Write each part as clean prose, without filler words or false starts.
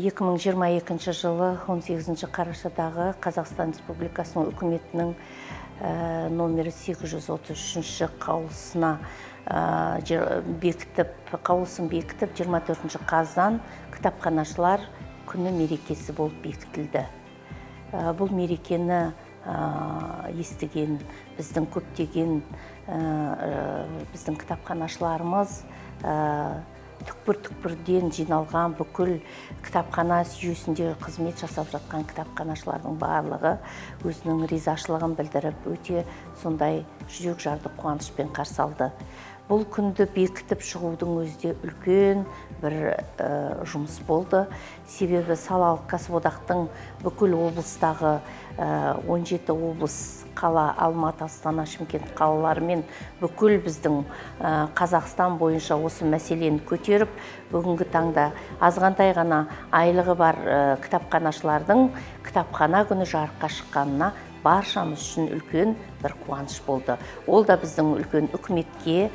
2022 жылы 18 қарашадағы Қазақстан Республикасының үкіметінің номері 833 қаулысына қаулысын бекітіп 24 қазан кітапханашылар күні мерекесі болып бекітілді. Бұл мерекені естіген біздің көптеген біздің кітапханашыларымыз түкпір-түкпірден жиналған бүкіл кітапхана жүйесінде қызмет жасап жатқан кітапханашылардың барлығы өзінің ризашылығын білдіріп, өте сондай жүрек жарды қуанышпен қарсы алды. Бұл күнді бекітіп шығудың өзі үлкен бір жұмыс болды. Себебі салалық кәсіподақтың бүкіл облыстағы 17 облыс, қала, Алматы, Астана, Шымкент қалаларымен бүкіл біздің Қазақстан бойынша осы мәселені көтеріп, бүгінгі таңда азғантай ғана айлығы бар кітапханашылардың кітапхана күні жарыққа шыққанына баршамыз үшін үлкен бір қуаныш болды. Ол да біздің үлкен үкіметке,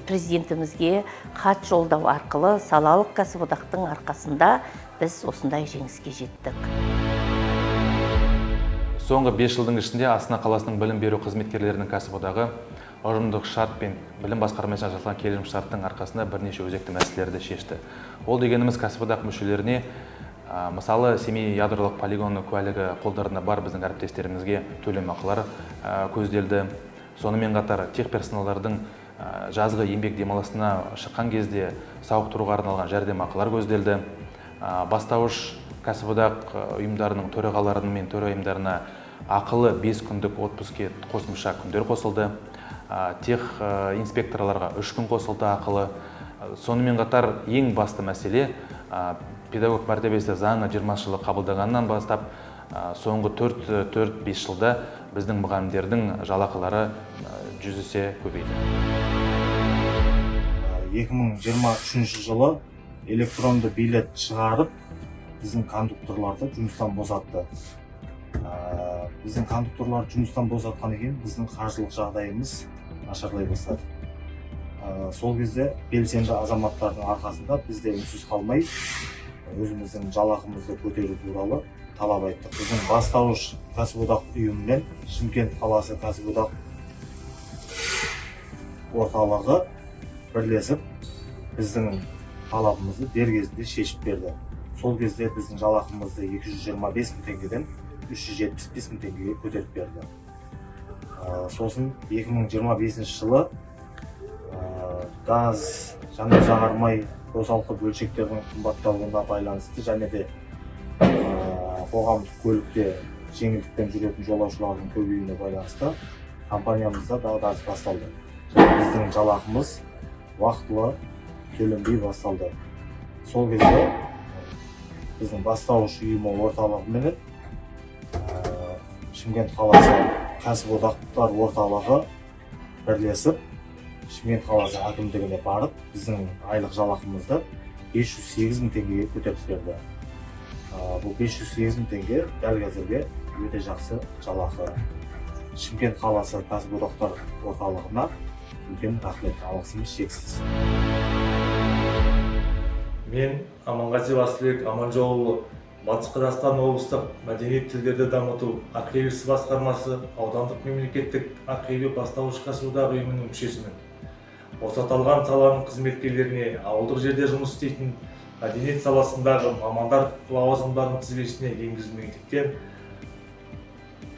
президентімізге хат жолдау арқылы салалық кәсіподақтың арқасында біз осындай жеңіске жеттік. Соңғы 5 жылдың ішінде Астана қаласының білім беру қызметкерлерінің кәсіподағы ұжымдық шарт пен білім басқармасына жасалған келісім-шарттың арқасында бірнеше өзекті мәселелерді шешті. Ол дегеніміз кәсіподақ мүшелеріне мысалы, Семей ядролық полигоны куәлігі қолдарында бар біздің әріптестерімізге төлемақылар көзделді. Сонымен қатар техперсоналдардың жазғы еңбек демалысына шыққан кезде сауықтыруға арналған жәрдемақылар көзделді. Бастауыш кәсіподақ ұйымдарының төрағаларының мен төрайымдарына ақылы 5 күндік отпуске қосымша күндер қосылды. Тех инспекторларға 3 күн қосылды ақылы. Сонымен қатар ең басты мәселе педагог мәртебесі заңы 20 жылы қабылдағаннан бастап соңғы 4-5 жылда біздің мұғалімдердің жалақылары 100 есе көбейді. 2023 жылы электронды билет шығарып, біздің кондукторларды жұмыстан босатты. Біздің кондукторлар жұмыстан босатқан екен, біздің қаржылық жағдайымыз нашарлай бастады. Сол кезде белсенді азаматтардың арқасында бізде үнсіз қалмай, өзіміздің жалақымызды көтеру туралы талап айттық. Біздің бастауыш кәсіподақ ұйымымен Шымкент қаласы кәсіподақ орталығы бірлесіп біздің талабымызды дер кезінде шешіп берді. Сол кезде біздің жалақымызды 225 мың теңгеден 375 мың теңгеге көтеріп берді. Сосын 2025 жылы газ және жағармай қосалқы бөлшектердің қымбаттауына байланысты және де қоғамдық көлікте жеңілдікпен жүретін жолаушылардың көбеюіне байланысты компаниямызда дағдарыс басталды. Біздің жалақымыз уақытылы төленбей басталды. Сол кезде біздің бастауыш ұйымы орталығымен Шымкент қаласы кәсіподақтар орталығы бірлесіп Шымкент қаласы әкімдігіне барып, біздің айлық жалақымызды 508 мың теңгеге көтеріп берді. Бұл 508 мың теңге дәл қазірге өте жақсы жалақы. Шымкент қаласы кәсіподақтар орталығына үлкен рахмет, алғысымыз шексіз. Мен Аманғазиев Асылбек Аманжолұлы, Батыс Қазақстан облыстық мәдениет тілдерді дамыту архивисі басқармасы аудандық мемлекеттік архиві бастауыш кәсіподағы ұйымының мүшесімін. Осы аталған саланың қызметкерлеріне ауылдық жерде жұмыс істейтін мәдениет саласындағы мамандар лауазымдарының тізбесіне енгізілмегендіктен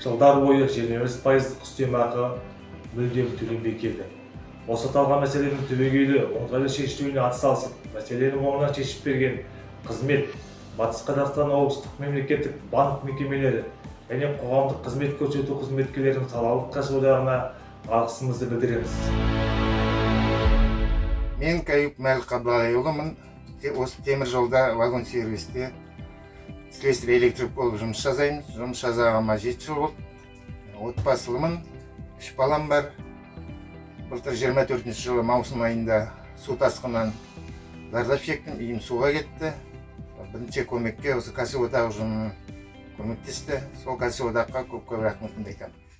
жылдар бойы 25% үстемақы мүлдем төленбей келді. Осы аталған мәселенің түбегейлі оңтайлы шешілуіне атсалысып, мәселені оңынан шешіп берген қызмет Батыс Қазақстан облыстық мемлекеттік банк мекемелері және қоғамдық қызмет көрсету қызметкерлерінің салалық кәсіподағына алғысымызды білдіреміз. Мен Каюп Мәліқабдалайұлымын. Осы темір жолда вагон сервисте слесарь электрик болып жұмыс жасаймын. Жұмыс жасағаныма 7 жыл болды. Отбасылымын, 3 балам бар. Былтыр 24 жылы маусым айында су тасқынынан зардап шектім, үйім суға кетті. Бірінші көмекке осы кәсіподақ ұжымы көмектесті. Сол кәсіподаққа көп рахметімді айтамын.